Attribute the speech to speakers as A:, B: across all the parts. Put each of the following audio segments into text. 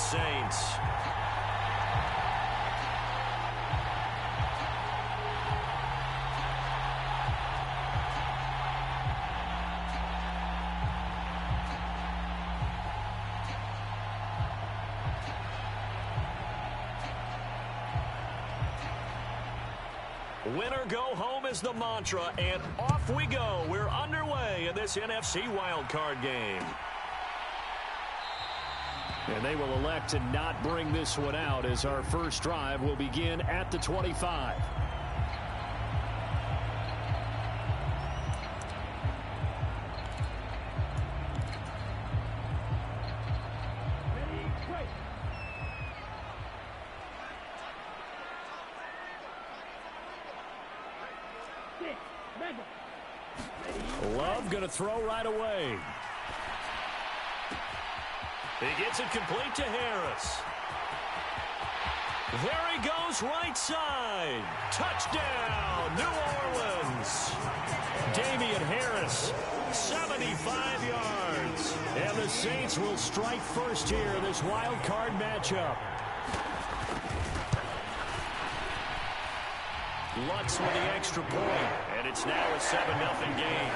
A: Orleans Saints. Winner go home is the mantra, and off we go. We're underway in this NFC wildcard game. And they will elect to not bring this one out as our first drive will begin at the 25. Love going to throw right away. He gets it complete to Harris. There he goes right side. Touchdown, New Orleans. Damian Harris, 75 yards. And the Saints will strike first here in this wild card matchup. Lutz with the extra point, and it's now a 7-0 game.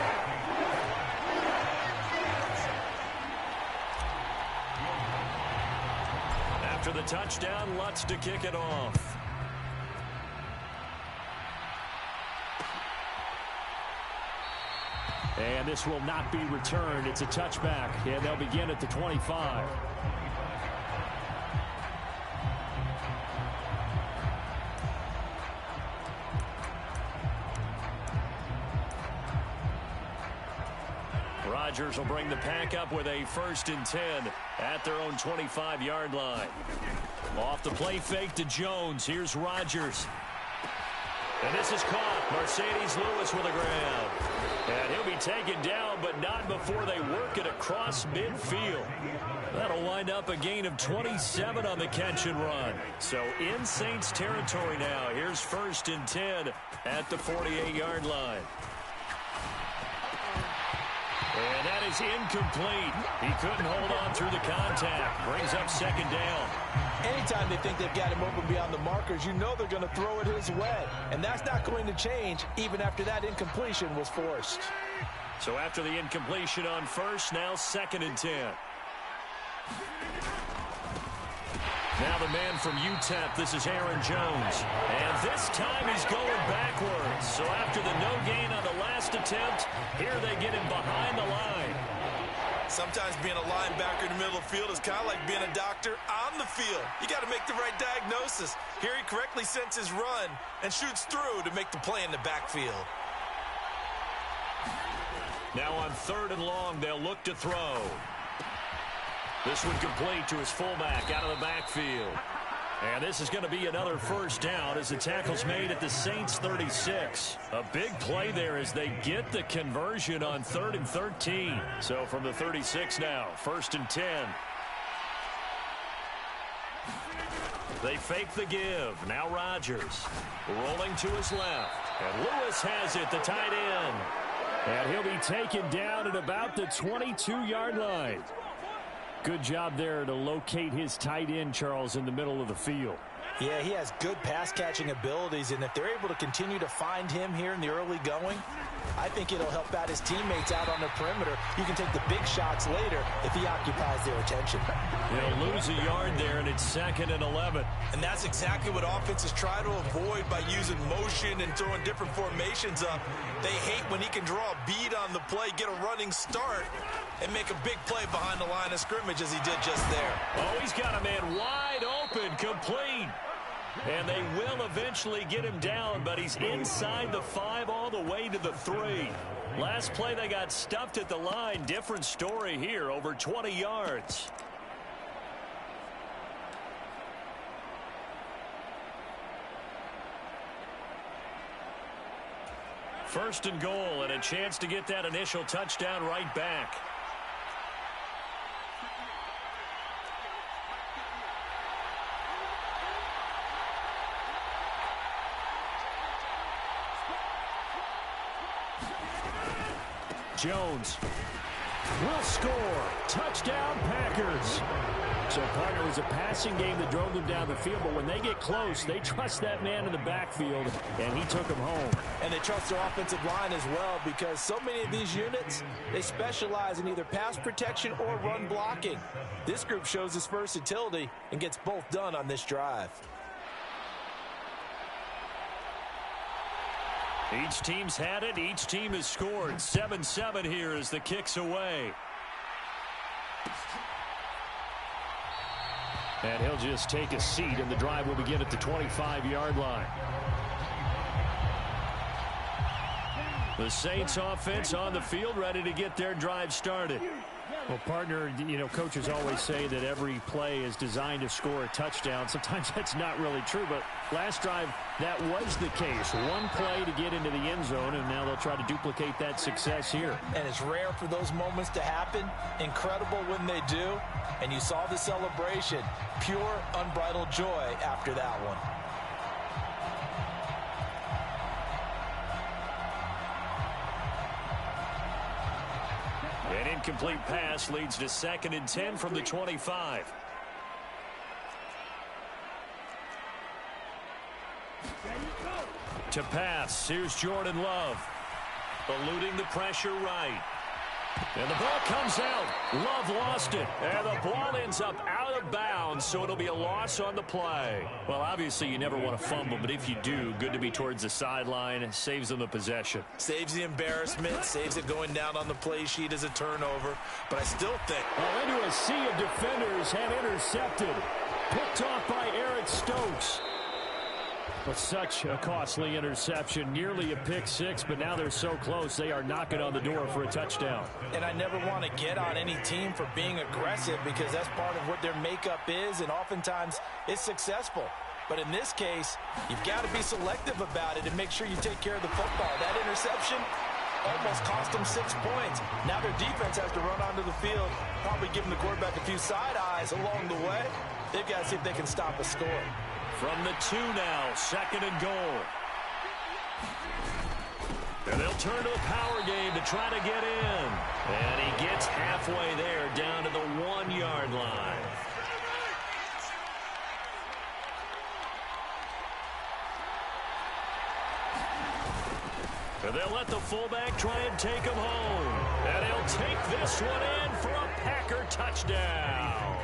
A: After the touchdown, Lutz to kick it off. And this will not be returned. It's a touchback, and they'll begin at the 25. Rodgers will bring the pack up with a 1st and 10 at their own 25-yard line. Off the play fake to Jones. Here's Rodgers. And this is caught. Mercedes Lewis with a grab. And he'll be taken down, but not before they work it across midfield. That'll wind up a gain of 27 on the catch and run. So in Saints territory now. Here's 1st and 10 at the 48-yard line. And that is incomplete. He couldn't hold on through the contact. Brings up 2nd down.
B: Anytime they think they've got him open beyond the markers, you know they're going to throw it his way. And that's not going to change even after that incompletion was forced.
A: So after the incompletion on 1st, now 2nd and 10. Now the man from UTEP, this is Aaron Jones. And this time he's going backwards. So after the no gain on the last attempt, here they get him behind the line.
C: Sometimes being a linebacker in the middle of the field is kind of like being a doctor on the field. You got to make the right diagnosis. Here he correctly sends his run and shoots through to make the play in the backfield.
A: Now on 3rd and long, they'll look to throw. This one complete to his fullback out of the backfield. And this is going to be another 1st down as the tackle's made at the Saints 36. A big play there as they get the conversion on 3rd and 13. So from the 36 now, 1st and 10. They fake the give. Now Rodgers rolling to his left. And Lewis has it, the tight end. And he'll be taken down at about the 22-yard line. Good job there to locate his tight end, Charles, in the middle of the field.
B: Yeah, he has good pass-catching abilities, and if they're able to continue to find him here in the early going, I think it'll help out his teammates out on the perimeter. You can take the big shots later if he occupies their attention.
A: He'll lose a yard there, and it's 2nd and 11.
C: And that's exactly what offenses try to avoid by using motion and throwing different formations up. They hate when he can draw a bead on the play, get a running start, and make a big play behind the line of scrimmage as he did just there.
A: Oh, he's got a man wide open, complete. And they will eventually get him down, but he's inside the 5 all the way to the 3. Last play they got stuffed at the line. Different story here, over 20 yards. First and goal, and a chance to get that initial touchdown right back. Jones will score. Touchdown, Packers. So, partner, it was a passing game that drove them down the field, but when they get close, they trust that man in the backfield, and he took them home.
B: And they trust their offensive line as well, because so many of these units, they specialize in either pass protection or run blocking. This group shows its versatility and gets both done on this drive.
A: Each team's had it. Each team has scored. 7-7 here as the kick's away. And he'll just take a seat, and the drive will begin at the 25-yard line. The Saints offense on the field, ready to get their drive started. Well, partner, you know, coaches always say that every play is designed to score a touchdown. Sometimes that's not really true, but last drive, that was the case. One play to get into the end zone, and now they'll try to duplicate that success here.
B: And it's rare for those moments to happen. Incredible when they do. And you saw the celebration. Pure, unbridled joy after that one.
A: An incomplete pass leads to 2nd and 10 from the 25. To pass, here's Jordan Love. Eluding the pressure right. And the ball comes out. Love lost it. And the ball ends up out of bounds, so it'll be a loss on the play. Well, obviously, you never want to fumble, but if you do, good to be towards the sideline. Saves them the possession.
C: Saves the embarrassment, saves it going down on the play sheet as a turnover. But I still think...
A: Well, into a sea of defenders and intercepted. Picked off by Eric Stokes. But such a costly interception, nearly a pick six, but now they're so close, they are knocking on the door for a touchdown.
B: And I never want to get on any team for being aggressive, because that's part of what their makeup is, and oftentimes it's successful. But in this case, you've got to be selective about it and make sure you take care of the football. That interception almost cost them 6 points. Now their defense has to run onto the field, probably giving the quarterback a few side eyes along the way. They've got to see if they can stop a score.
A: From the 2 now, 2nd and goal. And they'll turn to a power game to try to get in. And he gets halfway there, down to the 1-yard line. And they'll let the fullback try and take him home. And he'll take this one in for a Packer touchdown.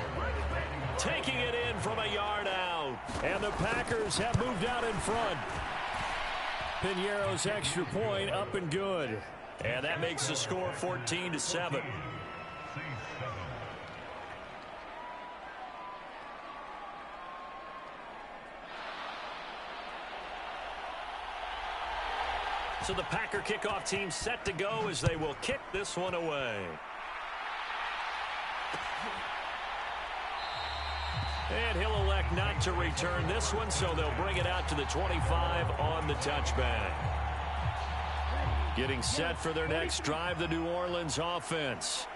A: Taking it in from a yard out. And the Packers have moved out in front. Piñeiro's extra point up and good. And that makes the score 14-7. So the Packer kickoff team set to go as they will kick this one away. And he'll elect not to return this one, so they'll bring it out to the 25 on the touchback. Getting set for their next drive, the New Orleans offense.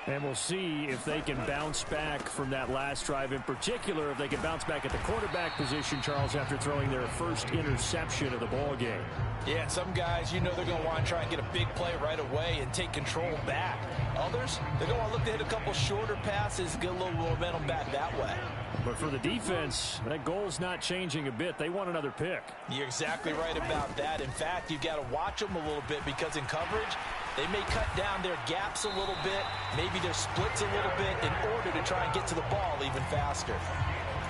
A: And we'll see if they can bounce back from that last drive, in particular if they can bounce back at the quarterback position, Charles, after throwing their first interception of the ball game.
B: Yeah, some guys, you know, they're going to want to try and get a big play right away and take control back. Others, they're going to want to look to hit a couple shorter passes, get a little momentum back that way.
A: But for the defense, that goal's not changing a bit. They want another pick.
B: You're exactly right about that. In fact, you've got to watch them a little bit, because in coverage, they may cut down their gaps a little bit, maybe their splits a little bit, in order to try and get to the ball even faster.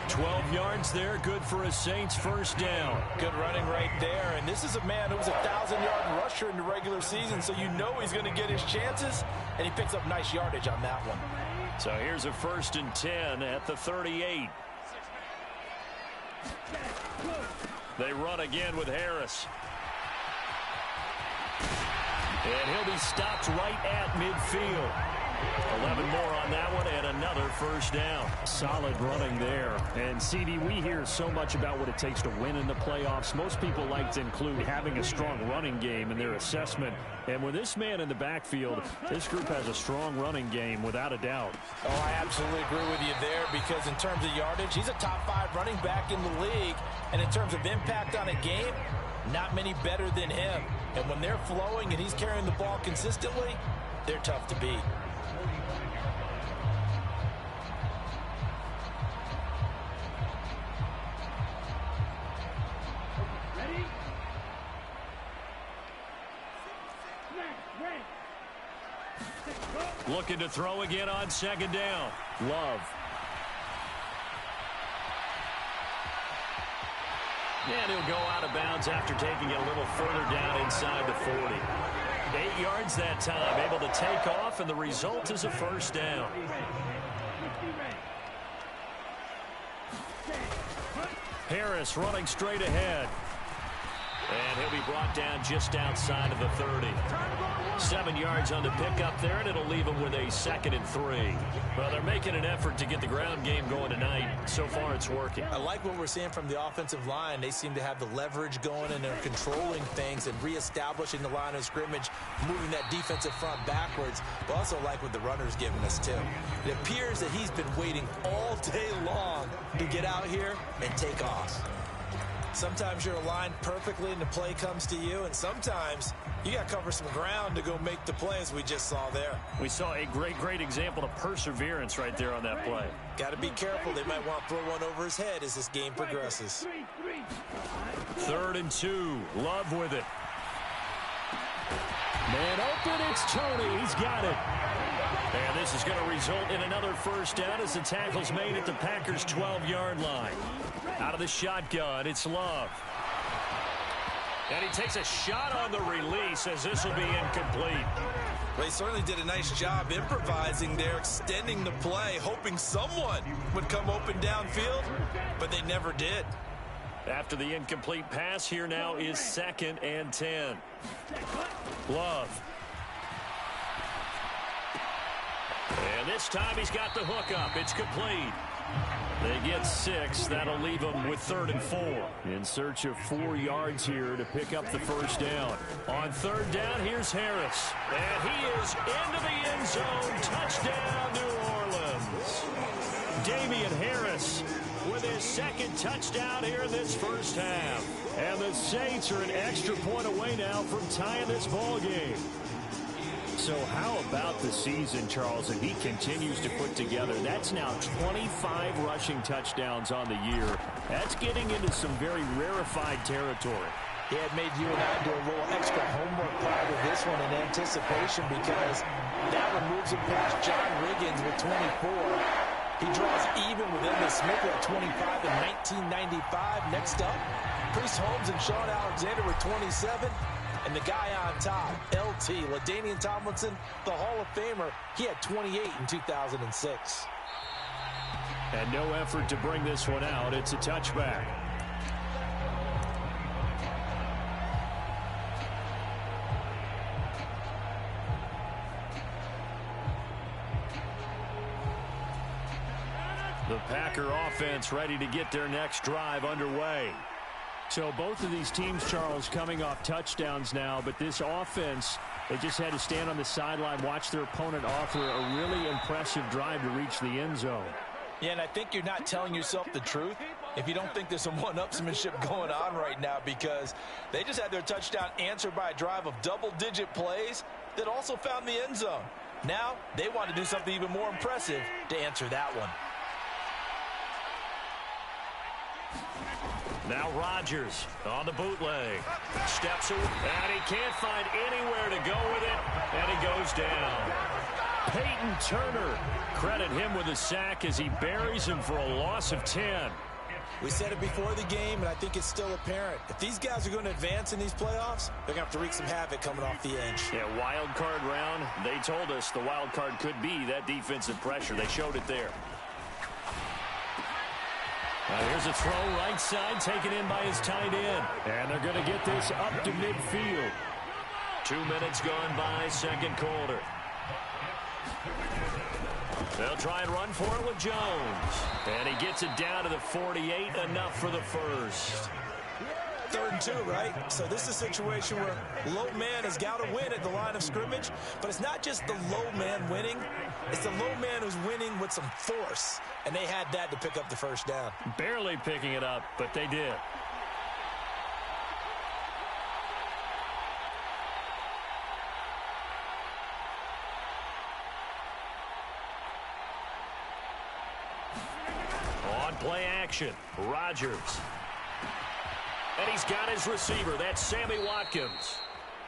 A: 12 yards there, good for a Saints first down.
B: Good running right there, and this is a man who was a 1,000-yard rusher in the regular season, so you know he's going to get his chances, and he picks up nice yardage on that one.
A: So here's a 1st and 10 at the 38. They run again with Harris. And he'll be stopped right at midfield. 11 more on that one, and another first down. Solid running there. And, CD, we hear so much about what it takes to win in the playoffs. Most people like to include having a strong running game in their assessment. And with this man in the backfield, this group has a strong running game, without a doubt.
B: Oh, I absolutely agree with you there, because in terms of yardage, he's a top 5 running back in the league. And in terms of impact on a game, not many better than him. And when they're flowing and he's carrying the ball consistently, they're tough to beat.
A: Looking to throw again on second down. Love. And he'll go out of bounds after taking it a little further down inside the 40. 8 yards that time, able to take off, and the result is a first down. Harris running straight ahead. And he'll be brought down just outside of the 30. 7 yards on the pickup there, and it'll leave him with a 2nd and 3. Well, they're making an effort to get the ground game going tonight. So far, it's working.
B: I like what we're seeing from the offensive line. They seem to have the leverage going, and they're controlling things and reestablishing the line of scrimmage, moving that defensive front backwards. But also like what the runner's giving us, too. It appears that he's been waiting all day long to get out here and take off. Sometimes you're aligned perfectly and the play comes to you, and sometimes you got to cover some ground to go make the play, as we just saw there.
A: We saw a great example of perseverance right there on that play.
B: Got to be careful. They might want to throw one over his head as this game progresses.
A: 3rd and 2. Love with it. Man open, it's Tony. He's got it. And this is going to result in another first down as the tackle's made at the Packers' 12-yard line. Out of the shotgun, it's Love. And he takes a shot on the release as this will be incomplete.
C: Well, he certainly did a nice job improvising there, extending the play, hoping someone would come open downfield, but they never did.
A: After the incomplete pass, here now is 2nd and 10. Love. And this time he's got the hook up. It's complete. They get 6. That'll leave them with 3rd and 4. In search of 4 yards here to pick up the first down. On 3rd down, here's Harris. And he is into the end zone. Touchdown, New Orleans. Damian Harris with his 2nd touchdown here in this first half. And the Saints are an extra point away now from tying this ball game. So how about the season, Charles, that he continues to put together? That's now 25 rushing touchdowns on the year. That's getting into some very rarefied territory.
B: Yeah, it made you and I do a little extra homework prior to this one in anticipation, because that one moves him past John Riggins with 24. He draws even with Emmitt Smith at 25 in 1995. Next up, Priest Holmes and Sean Alexander with 27. And the guy on top, LT, LaDainian Tomlinson, the Hall of Famer, he had 28 in 2006.
A: And no effort to bring this one out. It's a touchback. The Packer offense ready to get their next drive underway. So both of these teams, Charles, coming off touchdowns now, but this offense, they just had to stand on the sideline, watch their opponent offer a really impressive drive to reach the end zone.
B: Yeah, and I think you're not telling yourself the truth if you don't think there's some one-upsmanship going on right now, because they just had their touchdown answered by a drive of double-digit plays that also found the end zone. Now they want to do something even more impressive to answer that one.
A: Now Rodgers on the bootleg. Steps away, and he can't find anywhere to go with it, and he goes down. Peyton Turner, credit him with a sack as he buries him for a loss of 10.
B: We said it before the game, and I think it's still apparent. If these guys are going to advance in these playoffs, they're going to have to wreak some havoc coming off the edge.
A: Yeah, wild card round. They told us the wild card could be that defensive pressure. They showed it there. Here's a throw right side, taken in by his tight end. And they're going to get this up to midfield. 2 minutes gone by, second quarter. They'll try and run for it with Jones. And he gets it down to the 48, enough for the first.
B: 3rd and 2, right? So this is a situation where low man has got to win at the line of scrimmage, but it's not just the low man winning. It's the low man who's winning with some force, and they had that to pick up the first down.
A: Barely picking it up, but they did. On play action, Rodgers. And he's got his receiver. That's Sammy Watkins.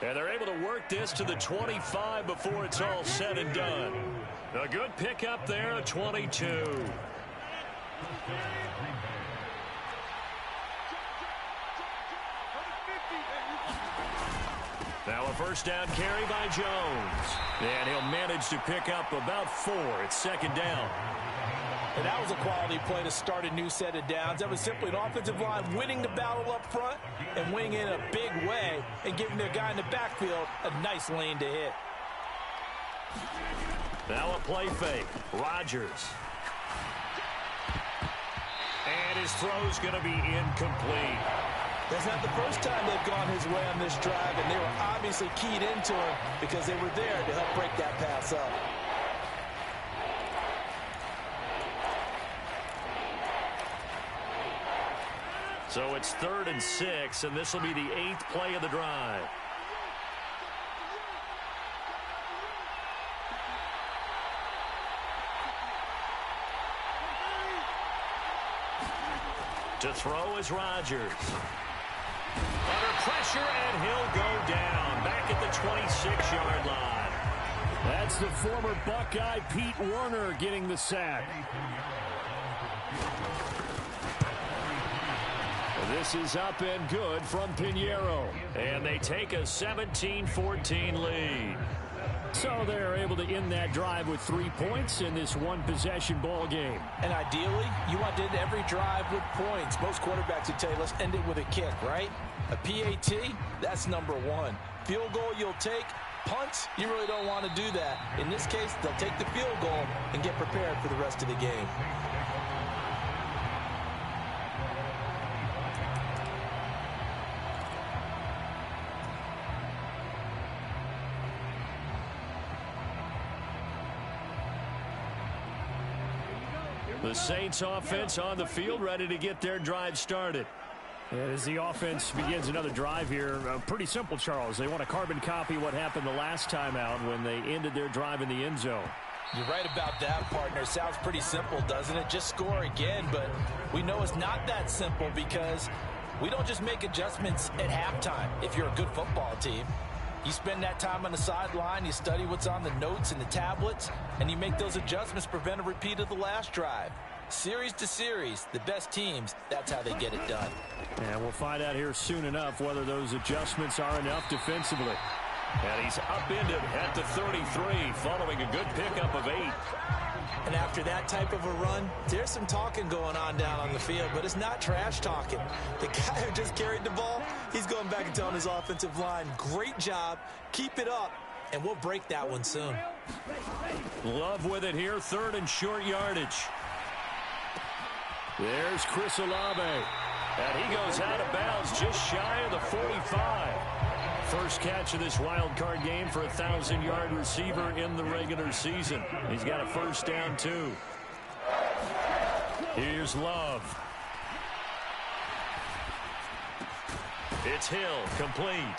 A: And they're able to work this to the 25 before it's all said and done. A good pickup there, a 22. Now a first down carry by Jones. And he'll manage to pick up about 4. It's second down.
B: And that was a quality play to start a new set of downs. That was simply an offensive line winning the battle up front and winning in a big way and giving their guy in the backfield a nice lane to hit.
A: Now a play fake. Rodgers. And his throw's going to be incomplete.
B: That's not the first time they've gone his way on this drive, and they were obviously keyed into him because they were there to help break that pass up.
A: So it's 3rd and 6, and this will be the 8th play of the drive. To throw is Rodgers. Under pressure, and he'll go down. Back at the 26-yard line.
D: That's the former Buckeye Pete Werner getting the sack. This is up and good from Pinheiro.
A: And they take a 17-14 lead.
D: So they're able to end that drive with 3 points in this one-possession ball game.
B: And ideally, you want to end every drive with points. Most quarterbacks would tell you, let's end it with a kick, right? A PAT, that's number 1. Field goal you'll take. Punts, you really don't want to do that. In this case, they'll take the field goal and get prepared for the rest of the game.
A: The Saints offense on the field, ready to get their drive started.
D: And as the offense begins another drive here, pretty simple, Charles. They want to carbon copy what happened the last time out when they ended their drive in the end zone.
B: You're right about that, partner. Sounds pretty simple, doesn't it? Just score again, but we know it's not that simple because we don't just make adjustments at halftime if you're a good football team. You spend that time on the sideline, you study what's on the notes and the tablets, and you make those adjustments to prevent a repeat of the last drive. Series to series, the best teams, that's how they get it done.
D: And we'll find out here soon enough whether those adjustments are enough defensively.
A: And he's upended at the 33 following a good pickup of 8.
B: And after that type of a run, there's some talking going on down on the field, but it's not trash talking. The guy who just carried the ball, he's going back and telling his offensive line, great job, keep it up, and we'll break that one soon.
A: Love with it here, 3rd and short yardage. There's Chris Olave. And he goes out of bounds just shy of the 45. First catch of this wild card game for a 1,000-yard receiver in the regular season. He's got a first down, too. Here's Love. It's Hill, complete.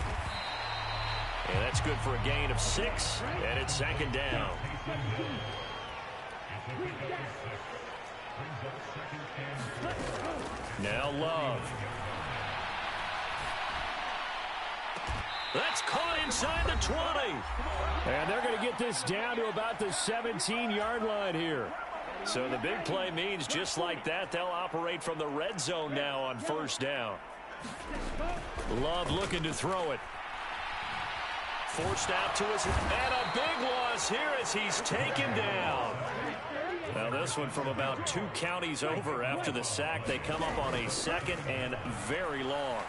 A: And that's good for a gain of 6, and it's second down. Now Love. That's caught inside the 20.
D: And they're going to get this down to about the 17-yard line here.
A: So the big play means just like that, they'll operate from the red zone now on first down. Love looking to throw it. Forced out to his, and a big loss here as he's taken down. Now this one from about 2 counties over after the sack. They come up on a 2nd and very long.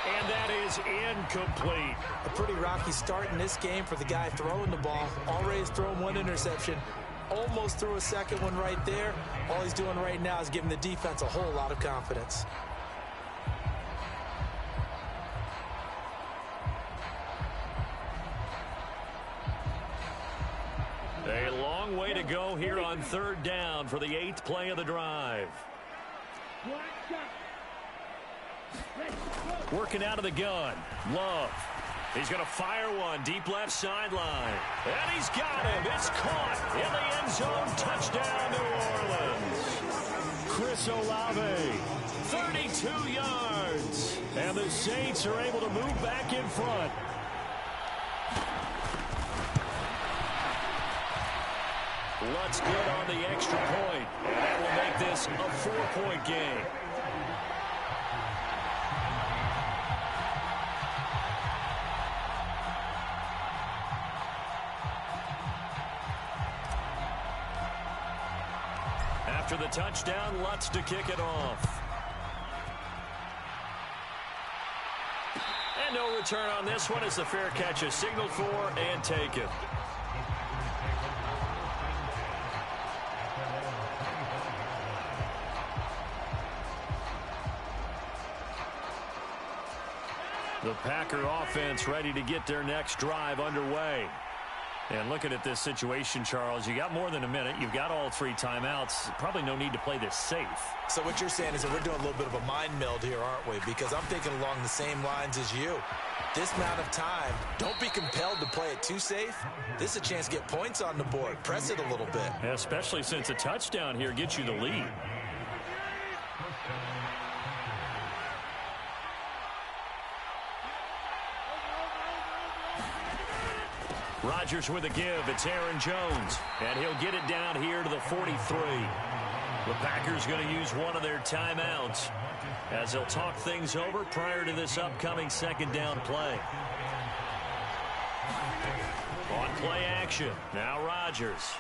A: And that is incomplete.
B: A pretty rocky start in this game for the guy throwing the ball. Already has thrown 1 interception. Almost threw a second one right there. All he's doing right now is giving the defense a whole lot of confidence.
A: A long way to go here on 3rd down for the 8th play of the drive. Working out of the gun. Love. He's going to fire one deep left sideline. And he's got him. It's caught in the end zone. Touchdown, New Orleans.
D: Chris Olave
A: 32 yards.
D: And the Saints are able to move back in front.
A: Lutz good on the extra point. And that will make this a 4-point game. After the touchdown, Lutz to kick it off. And no return on this one as the fair catch is signaled for and taken. The Packer offense ready to get their next drive underway. And looking at this situation, Charles, you got more than a minute. You've got all 3 timeouts. Probably no need to play this safe.
B: So what you're saying is that we're doing a little bit of a mind meld here, aren't we? Because I'm thinking along the same lines as you. This amount of time, don't be compelled to play it too safe. This is a chance to get points on the board. Press it a little bit.
A: Yeah, especially since a touchdown here gets you the lead. Rodgers with a give. It's Aaron Jones. And he'll get it down here to the 43. The Packers going to use one of their timeouts as they'll talk things over prior to this upcoming second down play. On play action. Now Rodgers.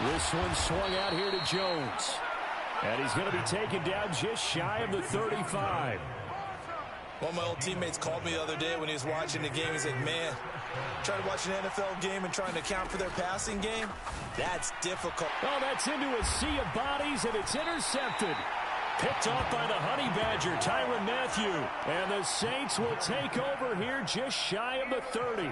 D: This one swung out here to Jones. And he's going to be taken down just shy of the 35.
C: One of my old teammates called me the other day when he was watching the game. He said, man, trying to watch an NFL game and trying to account for their passing game, that's difficult.
D: Oh, that's into a sea of bodies, and it's intercepted.
A: Picked off by the Honey Badger, Tyrann Mathieu.
D: And the Saints will take over here just shy of the 30.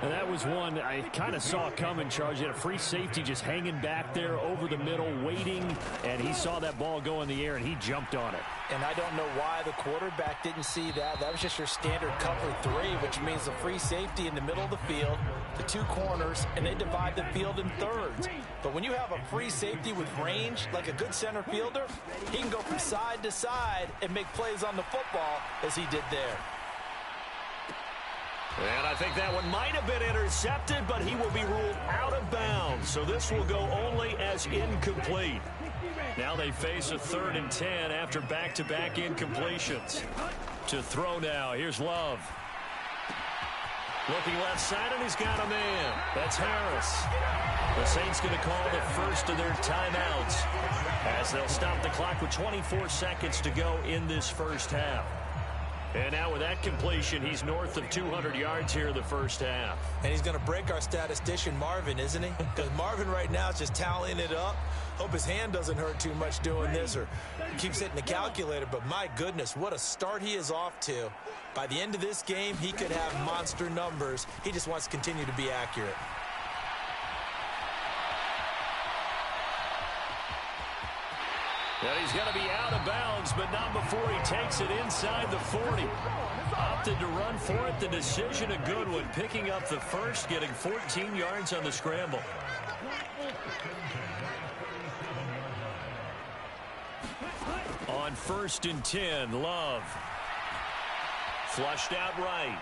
D: And that was one I kind of saw coming, Charles. You had a free safety just hanging back there over the middle, waiting, and he saw that ball go in the air, and he jumped on it.
B: And I don't know why the quarterback didn't see that. That was just your standard cover 3, which means the free safety in the middle of the field, the 2 corners, and they divide the field in thirds. But when you have a free safety with range, like a good center fielder, he can go from side to side and make plays on the football as he did there.
A: And I think that one might have been intercepted, but he will be ruled out of bounds. So this will go only as incomplete. Now they face a 3rd and 10 after back-to-back incompletions. To throw now, here's Love. Looking left side, and he's got a man. That's Harris. The Saints going to call the first of their timeouts as they'll stop the clock with 24 seconds to go in this first half. And now with that completion, he's north of 200 yards here in the first half.
C: And he's going to break our statistician Marvin, isn't he? Because Marvin right now is just tallying it up. Hope his hand doesn't hurt too much doing this or keeps hitting the calculator. But my goodness, what a start he is off to. By the end of this game, he could have monster numbers. He just wants to continue to be accurate.
A: Well, he's going to be out of bounds, but not before he takes it inside the 40. Opted to run for it. The decision a good one. Picking up the first, getting 14 yards on the scramble. On 1st and 10, Love. Flushed out right.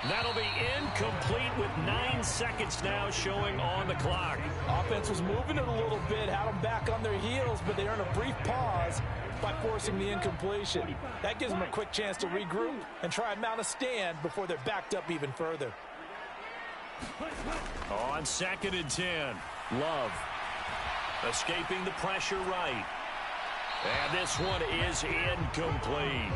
A: That'll be incomplete with 9 seconds now showing on the clock.
B: Offense was moving it a little bit, had them back on their heels, but they earned a brief pause by forcing the incompletion. That gives them a quick chance to regroup and try and mount a stand before they're backed up even further.
A: On 2nd and 10, Love. Escaping the pressure right. And this one is incomplete.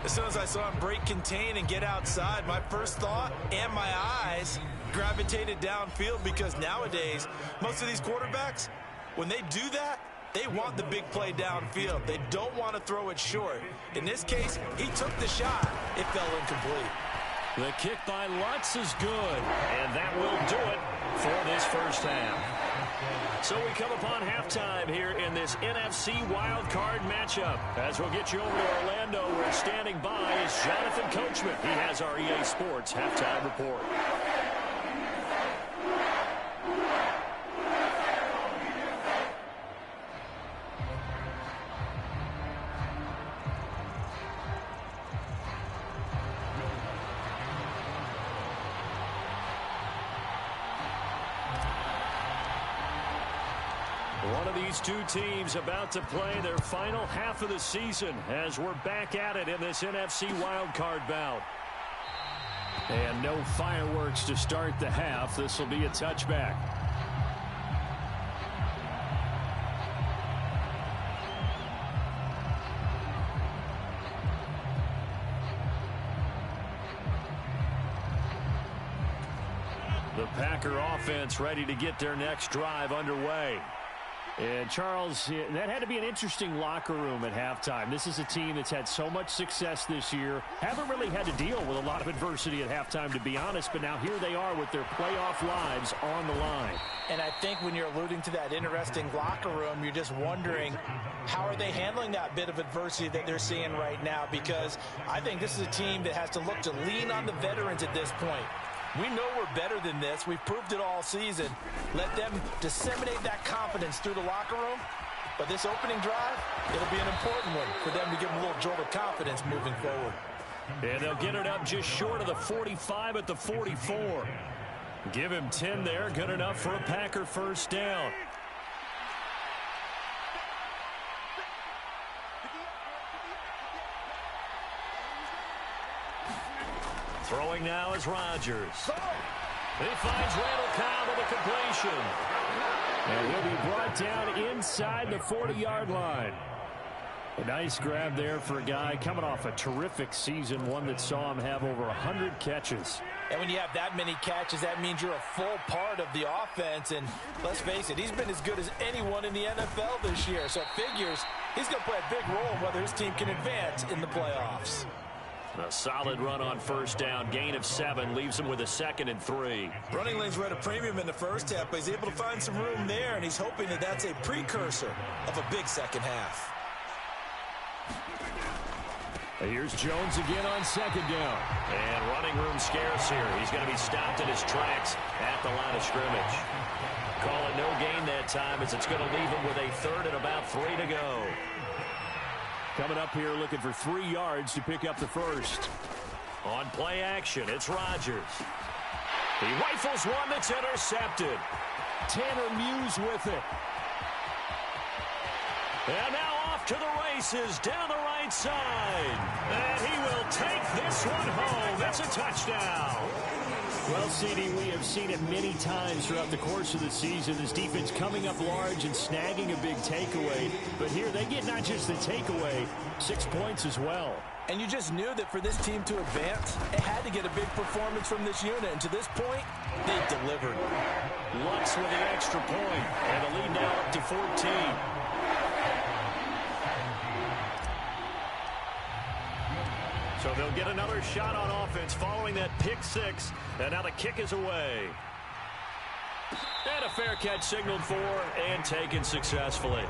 C: As soon as I saw him break contain and get outside, my first thought and my eyes gravitated downfield because nowadays, most of these quarterbacks, when they do that, they want the big play downfield. They don't want to throw it short. In this case, he took the shot. It fell incomplete.
A: The kick by Lutz is good, and that will do it for this first half. So we come upon halftime here in this NFC wildcard matchup. As we'll get you over to Orlando, where standing by is Jonathan Coachman. He has our EA Sports halftime report. One of these two teams about to play their final half of the season as we're back at it in this NFC wildcard bout.
D: And no fireworks to start the half. This will be a touchback.
A: The Packer offense ready to get their next drive underway.
D: And, Charles, that had to be an interesting locker room at halftime. This is a team that's had so much success this year. Haven't really had to deal with a lot of adversity at halftime, to be honest. But now here they are with their playoff lives on the line.
B: And I think when you're alluding to that interesting locker room, you're just wondering how are they handling that bit of adversity that they're seeing right now? Because I think this is a team that has to look to lean on the veterans at this point. We know we're better than this. We've proved it all season. Let them disseminate that confidence through the locker room. But this opening drive, it'll be an important one for them to give them a little jolt of confidence moving forward.
A: And they'll get it up just short of the 45 at the 44. Give him 10 there. Good enough for a Packer first down. Throwing now is Rodgers. He finds Randall Cobb with a completion.
D: And he'll be brought down inside the 40-yard line. A nice grab there for a guy coming off a terrific season, one that saw him have over 100 catches.
B: And when you have that many catches, that means you're a full part of the offense. And let's face it, he's been as good as anyone in the NFL this year. So it figures he's going to play a big role in whether his team can advance in the playoffs.
A: A solid run on first down. Gain of 7 leaves him with a 2nd and 3.
C: Running lanes were at a premium in the first half, but he's able to find some room there, and he's hoping that that's a precursor of a big second half.
A: Here's Jones again on 2nd down. And running room scarce here. He's going to be stopped in his tracks at the line of scrimmage. Call it no gain that time as it's going to leave him with a 3rd and about 3 to go.
D: Coming up here looking for 3 yards to pick up the first.
A: On play action, it's Rodgers. He rifles one that's intercepted.
D: Tanner Muse with it.
A: And now off to the races down the right side. And he will take this one home. That's a touchdown.
D: Well, CD, we have seen it many times throughout the course of the season. This defense coming up large and snagging a big takeaway. But here they get not just the takeaway, 6 points as well.
B: And you just knew that for this team to advance, it had to get a big performance from this unit. And to this point, they delivered.
A: Lutz with the extra point. And the lead now up to 14. So they'll get another shot on offense following that pick 6. And now the kick is away. And a fair catch signaled for and taken successfully.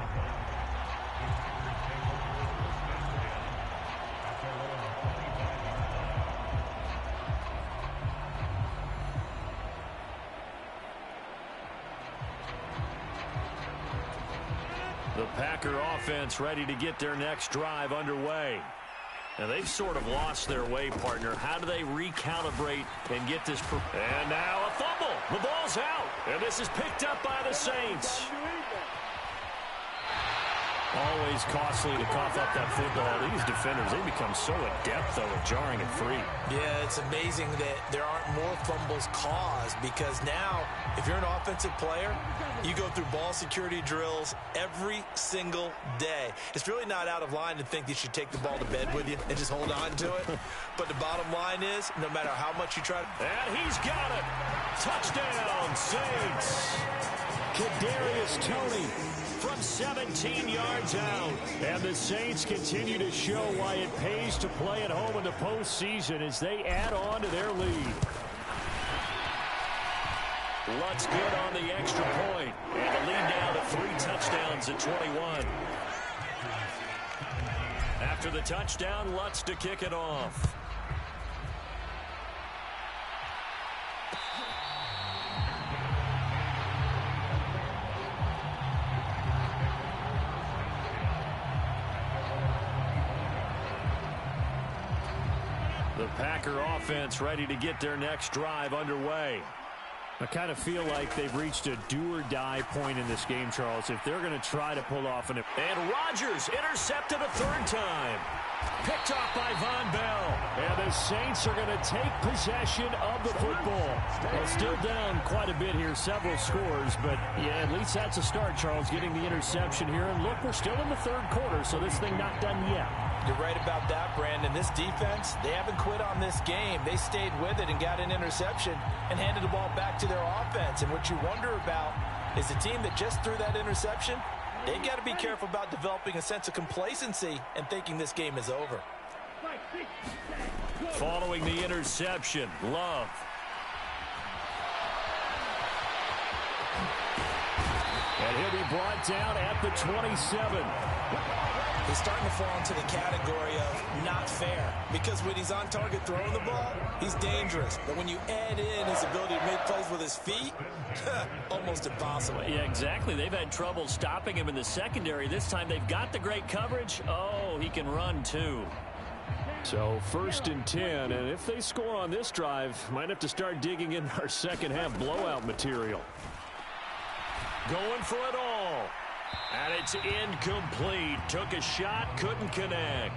A: The Packer offense ready to get their next drive underway. Now, they've sort of lost their way, partner. How do they recalibrate and get this? And now a fumble. The ball's out. And this is picked up by the Saints.
D: Always costly to cough up that football. These defenders, they become so adept, though, at jarring it free.
B: Yeah, it's amazing that there aren't more fumbles caused because now, if you're an offensive player, you go through ball security drills every single day. It's really not out of line to think that you should take the ball to bed with you and just hold on to it. But the bottom line is, no matter how much you try to...
A: And he's got it. Touchdown, Saints.
D: Kadarius Toney
A: from 17 yards out.
D: And the Saints continue to show why it pays to play at home in the postseason as they add on to their lead.
A: Lutz good on the extra point. And the lead now to 3 touchdowns at 21. After the touchdown, Lutz to kick it off. The Packer offense ready to get their next drive underway.
D: I kind of feel like they've reached a do-or-die point in this game, Charles, if they're going to try to pull off an...
A: And Rodgers intercepted a third time. Picked off by Von Bell.
D: And the Saints are going to take possession of the football. Well, still down quite a bit here, several scores, but yeah, at least that's a start, Charles, getting the interception here. And look, we're still in the third quarter, so this thing not done yet.
B: You're right about that, Brandon. This defense, they haven't quit on this game. They stayed with it and got an interception and handed the ball back to their offense. And what you wonder about is the team that just threw that interception, they got to be careful about developing a sense of complacency and thinking this game is over.
A: Following the interception, Love.
D: And he'll be brought down at the 27.
B: He's starting to fall into the category of not fair, because when he's on target throwing the ball, he's dangerous. But when you add in his ability to make plays with his feet, almost impossible.
A: Yeah, exactly. They've had trouble stopping him in the secondary. This time they've got the great coverage. Oh, he can run too.
D: So 1st and 10, and if they score on this drive, might have to start digging in our second half blowout material.
A: Going for it all. And it's incomplete. Took a shot, couldn't connect.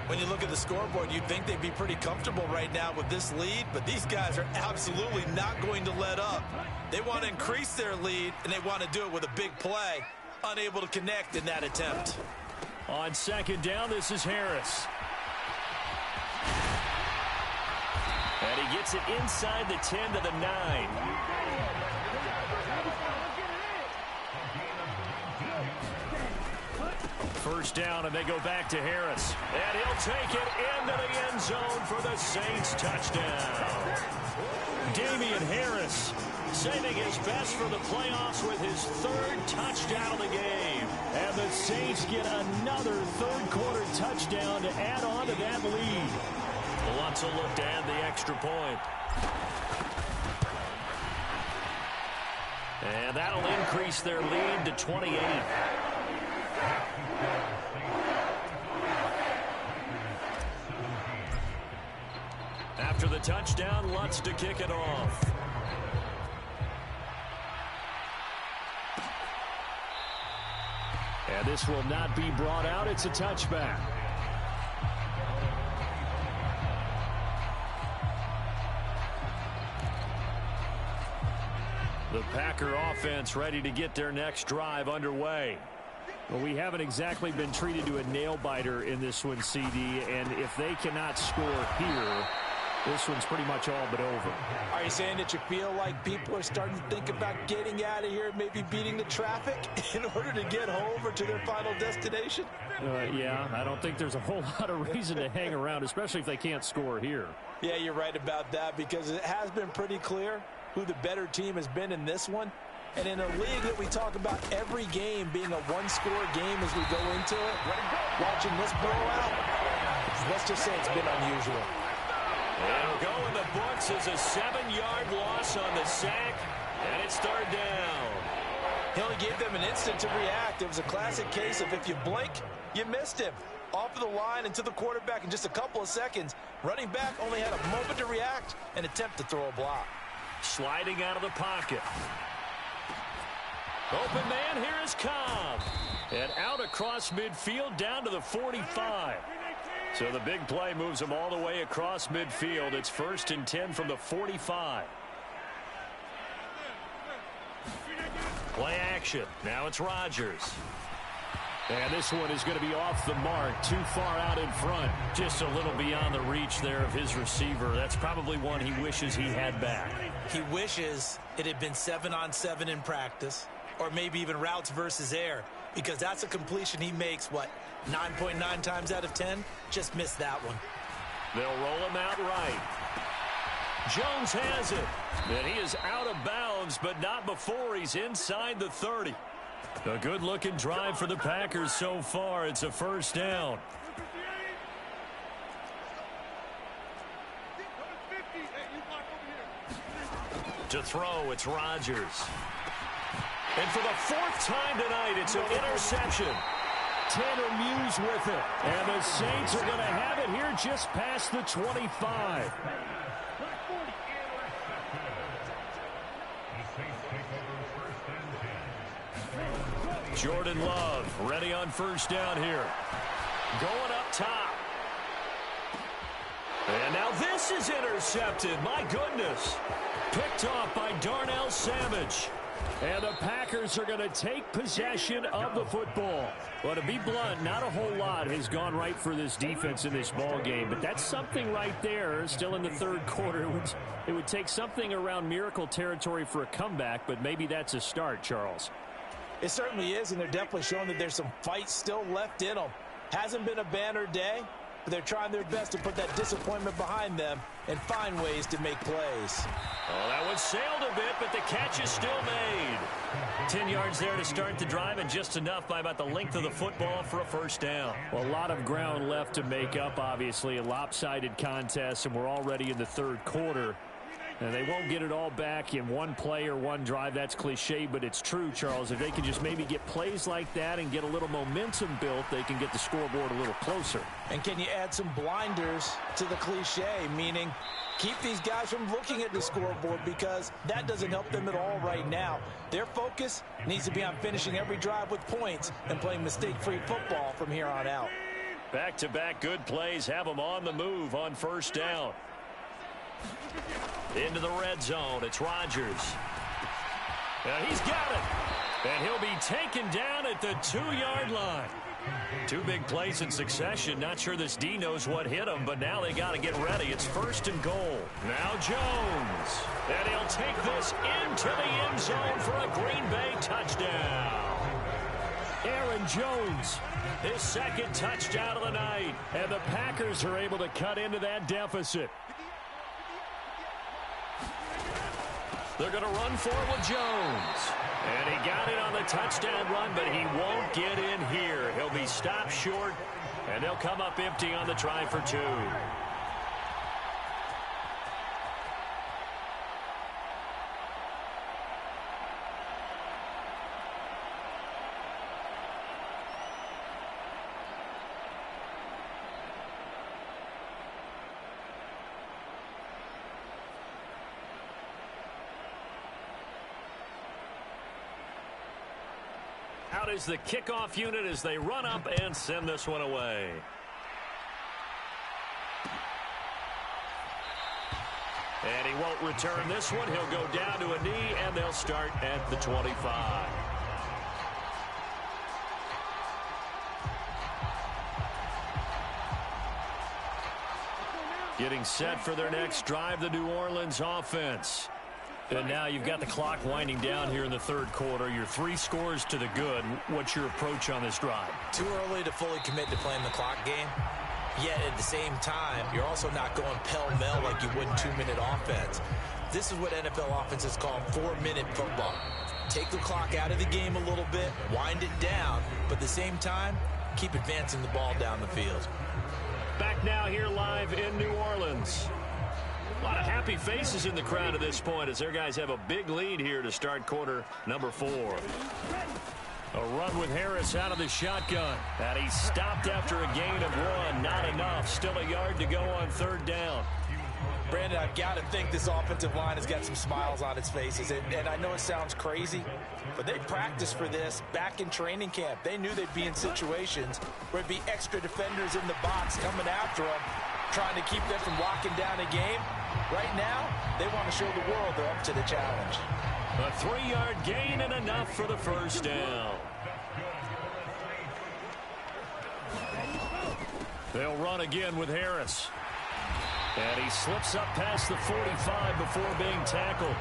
C: When you look at the scoreboard, you'd think they'd be pretty comfortable right now with this lead, but these guys are absolutely not going to let up. They want to increase their lead, and they want to do it with a big play. Unable to connect in that attempt.
A: On second down, this is Harris. And he gets it inside the 10 to the 9. First down, and they go back to Harris. And he'll take it into the end zone for the Saints touchdown. Damian Harris saving his best for the playoffs with his 3rd touchdown of the game.
D: And the Saints get another third-quarter touchdown to add on to that lead.
A: Wants a look to add the extra point. And that'll increase their lead to 28. After the touchdown, Lutz to kick it off.
D: And this will not be brought out. It's a touchback.
A: The Packer offense ready to get their next drive underway.
D: Well, we haven't exactly been treated to a nail-biter in this one, CD, and if they cannot score here, this one's pretty much all but over.
B: Are you saying that you feel like people are starting to think about getting out of here, maybe beating the traffic in order to get home or to their final destination?
D: Yeah, I don't think there's a whole lot of reason to hang around, especially if they can't score here.
B: Yeah, you're right about that, because it has been pretty clear who the better team has been in this one. And in a league that we talk about every game being a one-score game as we go into it, watching this blowout, let's just say it's been unusual.
A: It'll go in the books as a 7-yard loss on the sack, and it's 3rd down.
B: He only gave them an instant to react. It was a classic case of if you blink, you missed him. Off of the line and to the quarterback in just a couple of seconds. Running back only had a moment to react and attempt to throw a block.
A: Sliding out of the pocket. Open man, here is Cobb. And out across midfield down to the 45. So the big play moves him all the way across midfield. It's 1st and 10 from the 45. Play action. Now it's Rodgers.
D: And this one is going to be off the mark, too far out in front.
A: Just a little beyond the reach there of his receiver. That's probably one he wishes he had back.
B: He wishes it had been 7-on-7 in practice, or maybe even routes versus air, because that's a completion he makes, 9.9 times out of 10? Just missed that one.
A: They'll roll him out right. Jones has it. And he is out of bounds, but not before he's inside the 30. A good-looking drive for the Packers so far. It's a 1st down. To throw, it's Rodgers. And for the 4th time tonight, it's an interception.
D: Tanner Muse with it. And the Saints are going to have it here just past the 25.
A: Jordan Love ready on first down here. Going up top. And now this is intercepted. My goodness. Picked off by Darnell Savage.
D: And the Packers are going to take possession of the football. Well, to be blunt, not a whole lot has gone right for this defense in this ball game, but that's something right there. Still in the third quarter. It would take something around miracle territory for a comeback, but maybe that's a start, Charles.
B: It certainly is, and they're definitely showing that there's some fight still left in them. Hasn't been a banner day, but they're trying their best to put that disappointment behind them and find ways to make plays.
A: Oh, that one sailed a bit, but the catch is still made. 10 yards there to start the drive, and just enough by about the length of the football for a first down.
D: Well, a lot of ground left to make up, obviously. A lopsided contest, and we're already in the third quarter. And they won't get it all back in one play or one drive. That's cliche, but it's true, Charles. If they can just maybe get plays like that and get a little momentum built, they can get the scoreboard a little closer.
B: And can you add some blinders to the cliche, meaning keep these guys from looking at the scoreboard, because that doesn't help them at all right now. Their focus needs to be on finishing every drive with points and playing mistake-free football from here on out.
A: Back-to-back good plays have them on the move on first down. Into the red zone, it's Rodgers. And he's got it. And he'll be taken down at the 2-yard line. Two big plays in succession. Not sure this D knows what hit him, but now they got to get ready. It's first and goal. Now Jones. And he'll take this into the end zone for a Green Bay touchdown.
D: Aaron Jones,
A: His second touchdown of the night.
D: and the Packers are able to cut into that deficit.
A: They're going to run for it with Jones. And he got it on the touchdown run, but he won't get in here. He'll be stopped short, and they'll come up empty on the try for two. Out is the kickoff unit as they run up and send this one away. And he won't return this one. He'll go down to a knee, and they'll start at the 25. Getting set for their next drive, the New Orleans offense. And now you've got the clock winding down here in the third quarter. You're 3 scores to the good. What's your approach on this drive?
B: Too early to fully commit to playing the clock game. Yet at the same time, you're also not going pell-mell like you would in 2-minute offense. This is what NFL offenses call 4-minute football. Take the clock out of the game a little bit, wind it down, but at the same time, keep advancing the ball down the field.
A: Back now here live in New Orleans. A lot of happy faces in the crowd at this point as their guys have a big lead here to start quarter number 4. A run with Harris out of the shotgun. And he stopped after a gain of 1. Not enough. Still a yard to go on third down.
B: Brandon, I've got to think this offensive line has got some smiles on its faces. And I know it sounds crazy, but they practiced for this back in training camp. They knew they'd be in situations where it'd be extra defenders in the box coming after them, trying to keep them from locking down a game. Right now, they want to show the world they're up to the challenge.
A: A 3-yard gain and enough for the first down. They'll run again with Harris. And he slips up past the 45 before being tackled.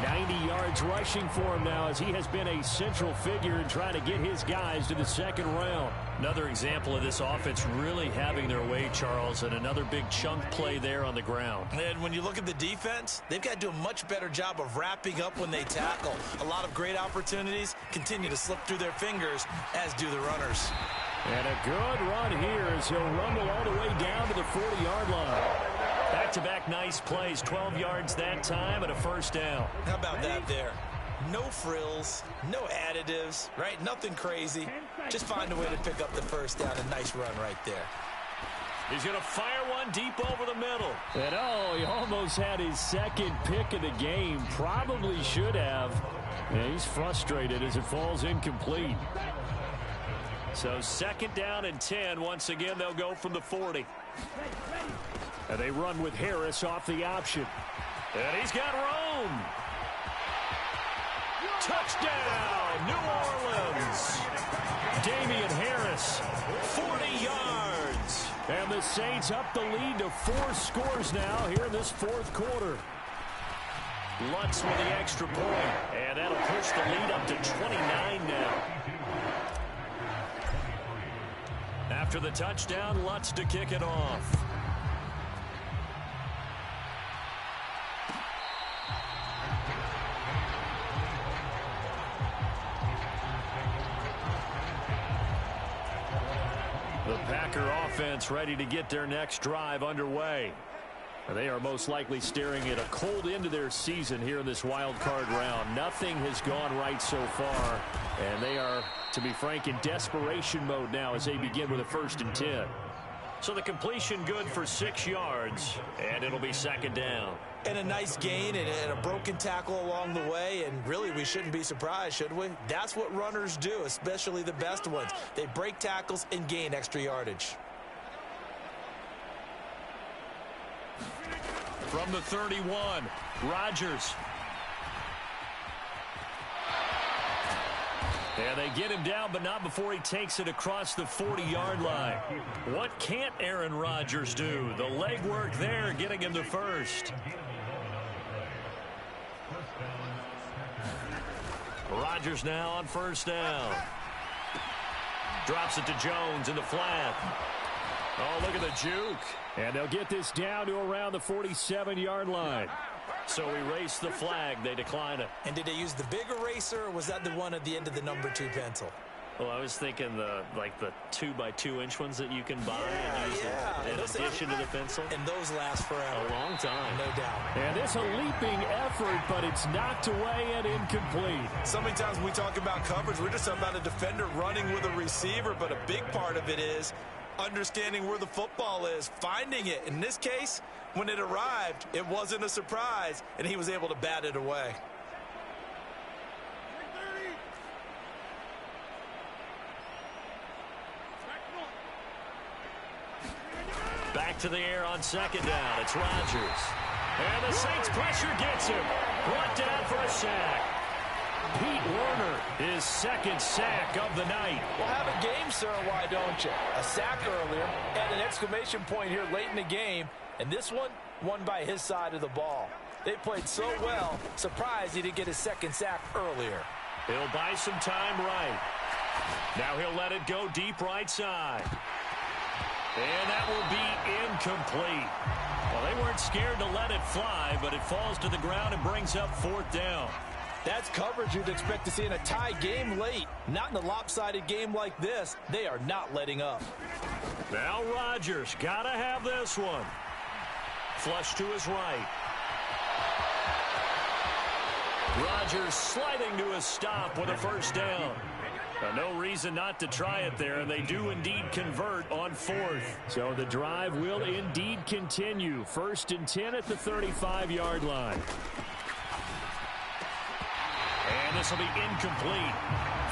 A: 90 yards rushing for him now as he has been a central figure in trying to get his guys to the second round. Another example of this offense really having their way, Charles, and another big chunk play there on the ground.
B: And when you look at the defense, they've got to do a much better job of wrapping up when they tackle. A lot of great opportunities continue to slip through their fingers, as do the runners.
D: And a good run here as he'll rumble all the way down to the 40-yard line.
A: Back-to-back nice plays, 12 yards that time and a first down.
B: How about that there? No frills, no additives, right? Nothing crazy. Just find a way to pick up the first down. A nice run right there.
A: He's going to fire one run deep over the middle.
D: And oh, he almost had his second pick of the game. Probably should have. Yeah, he's frustrated as it falls incomplete.
A: So second down and 10. Once again, they'll go from the 40.
D: And they run with Harris off the option.
A: And he's got room. Touchdown, New Orleans. Damian Harris, 40 yards.
D: And the Saints up the lead to 4 scores now here in this fourth quarter.
A: Lutz with the extra point. And that'll push the lead up to 29 now. After the touchdown, Lutz to kick it off. The Packer offense ready to get their next drive underway. They are most likely staring at a cold end to their season here in this wild card round. Nothing has gone right so far, and they are, to be frank, in desperation mode now as they begin with a 1st and 10. So the completion good for 6 yards, and it'll be second down.
B: And a nice gain and a broken tackle along the way, and really we shouldn't be surprised, should we? That's what runners do, especially the best ones. They break tackles and gain extra yardage.
A: From the 31, Rodgers. And they get him down, but not before he takes it across the 40-yard line. What can't Aaron Rodgers do? The legwork there, getting him to first. Rodgers now on 1st down. Drops it to Jones in the flat. Oh, look at the juke.
D: And they'll get this down to around the 47-yard line.
A: So erase the flag. They decline it.
B: And did they use the big eraser, or was that the one at the end of the number 2 pencil?
A: Well, I was thinking the 2x2-inch ones that you can buy and use in addition to the pencil.
B: And those last forever.
A: A long time.
B: No doubt.
D: And it's a leaping effort, but it's knocked away and incomplete.
C: So many times when we talk about coverage, we're just about a defender running with a receiver, but a big part of it is understanding where the football is, finding it. In this case, when it arrived, it wasn't a surprise, and he was able to bat it away.
A: Back to the air on second down. It's Rodgers. And the Saints pressure gets him. Brought down for a sack. Pete Werner, his second sack of the night.
B: Well, have a game, sir, why don't you? A sack earlier and an exclamation point here late in the game. And this one, won by his side of the ball. They played so well, surprised he didn't get his second sack earlier.
A: He'll buy some time right. Now he'll let it go deep right side. And that will be incomplete. Well, they weren't scared to let it fly, but it falls to the ground and brings up 4th down.
B: That's coverage you'd expect to see in a tie game late. Not in a lopsided game like this. They are not letting up.
A: Now Rodgers, gotta have this one. Flush to his right. Rodgers sliding to a stop with a 1st down. No reason not to try it there, and they do indeed convert on 4th.
D: So the drive will indeed continue. 1st and 10 at the 35-yard line.
A: And this will be incomplete.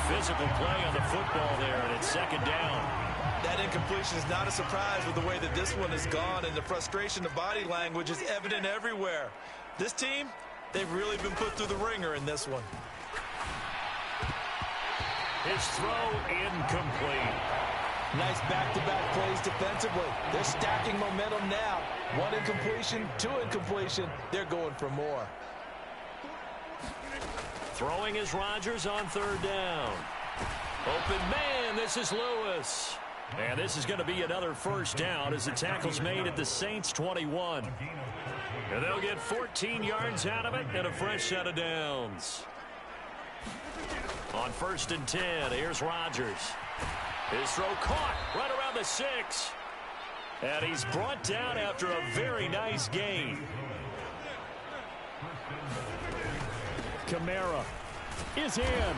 A: Physical play on the football there, and it's second down.
C: That incompletion is not a surprise with the way that this one has gone, and the frustration, the body language is evident everywhere. This team, they've really been put through the ringer in this one.
A: His throw incomplete.
B: Nice back-to-back plays defensively. They're stacking momentum now. 1 incompletion, 2 incompletion. They're going for more.
A: Throwing is Rodgers on 3rd down. Open man, this is Lewis. And this is going to be another 1st down as the tackle's made at the Saints 21. And they'll get 14 yards out of it and a fresh set of downs. On 1st and 10, here's Rodgers. His throw caught right around the 6. And he's brought down after a very nice gain.
D: Kamara is in.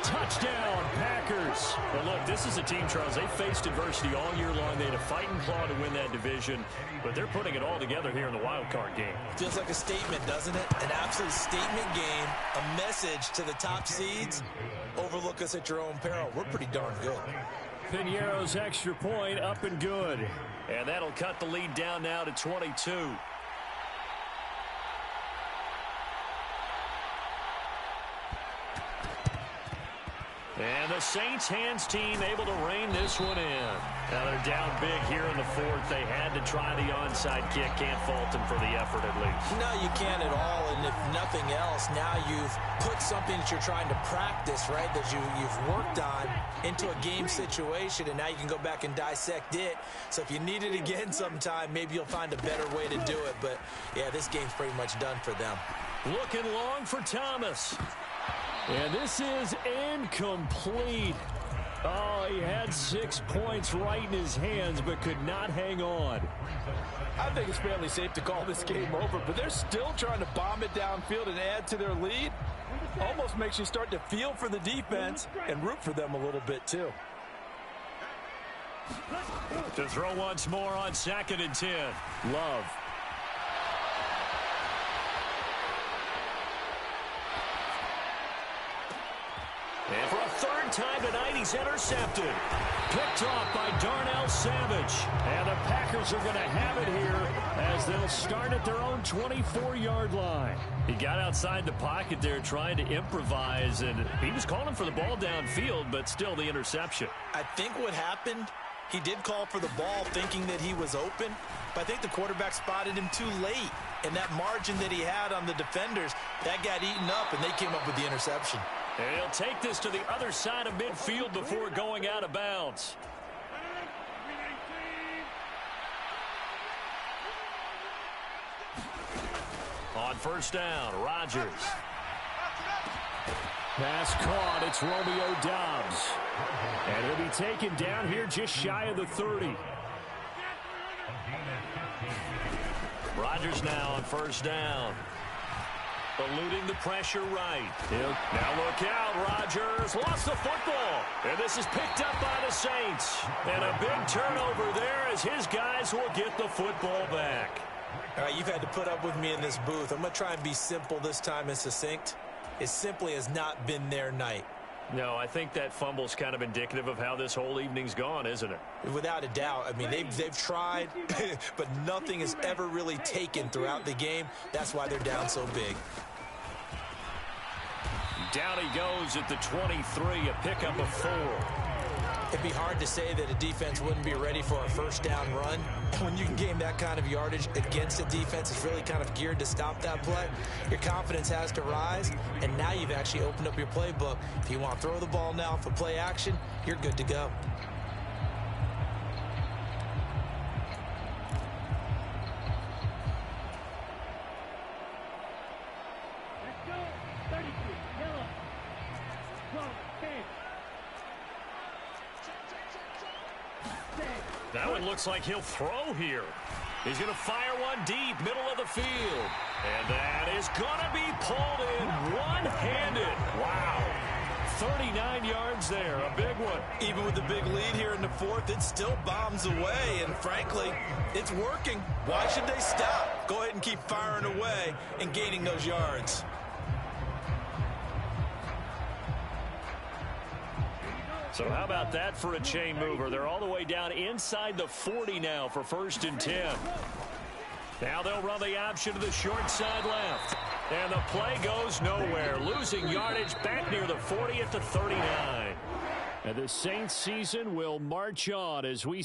D: Touchdown, Packers.
A: Well, look, this is a team, Charles. They faced adversity all year long. They had a fighting claw to win that division, but they're putting it all together here in the wild card game.
C: Feels like a statement, doesn't it? An absolute statement game, a message to the top seeds. Overlook us at your own peril. We're pretty darn good.
D: Piñeiro's extra point up and good.
A: And that'll cut the lead down now to 22. And the Saints hands team able to rein this one in. Now they're down big here in the fourth. They had to try the onside kick. Can't fault them for the effort at least.
B: No, you can't at all. And if nothing else, now you've put something that you're trying to practice, right, that you've worked on into a game situation, and now you can go back and dissect it. So if you need it again sometime, maybe you'll find a better way to do it. But, yeah, this game's pretty much done for them.
A: Looking long for Thomas.
D: And this is incomplete. Oh, he had 6 points right in his hands, but could not hang on.
E: I think it's fairly safe to call this game over, but they're still trying to bomb it downfield and add to their lead. Almost makes you start to feel for the defense and root for them a little bit, too.
A: To throw once more on 2nd and 10.
D: Love.
A: And for a third time tonight, he's intercepted. Picked off by Darnell Savage.
D: And the Packers are going to have it here as they'll start at their own 24-yard line.
A: He got outside the pocket there trying to improvise, and he was calling for the ball downfield, but still the interception.
B: I think what happened, he did call for the ball thinking that he was open, but I think the quarterback spotted him too late. And that margin that he had on the defenders, that got eaten up, and they came up with the interception.
A: And he'll take this to the other side of midfield before going out of bounds. On first down, Rodgers.
D: Pass caught. It's Romeo Doubs. And he'll be taken down here just shy of the 30.
A: Rodgers now on first down. Eluding the pressure right. Now look out, Rodgers lost the football. And this is picked up by the Saints. And a big turnover there as his guys will get the football back.
B: All right, you've had to put up with me in this booth. I'm going to try and be simple this time and succinct. It simply has not been their night.
A: No, I think that fumble's kind of indicative of how this whole evening's gone, isn't it?
B: Without a doubt. I mean, they've tried, but nothing has ever really taken throughout the game. That's why they're down so big.
A: Down he goes at the 23, a pickup of 4.
B: It'd be hard to say that a defense wouldn't be ready for a first down run. When you can gain that kind of yardage against a defense that's really kind of geared to stop that play, your confidence has to rise, and now you've actually opened up your playbook. If you want to throw the ball now for play action, you're good to go.
A: That one looks like he'll throw here. He's going to fire one deep, middle of the field. And that is going to be pulled in one-handed. Wow. 39 yards there, a big one.
C: Even with the big lead here in the fourth, it still bombs away. And frankly, it's working. Why should they stop? Go ahead and keep firing away and gaining those yards.
A: So how about that for a chain mover? They're all the way down inside the 40 now for 1st and 10. Now they'll run the option to the short side left. And the play goes nowhere. Losing yardage back near the 40 at the 39.
D: And the Saints season will march on as we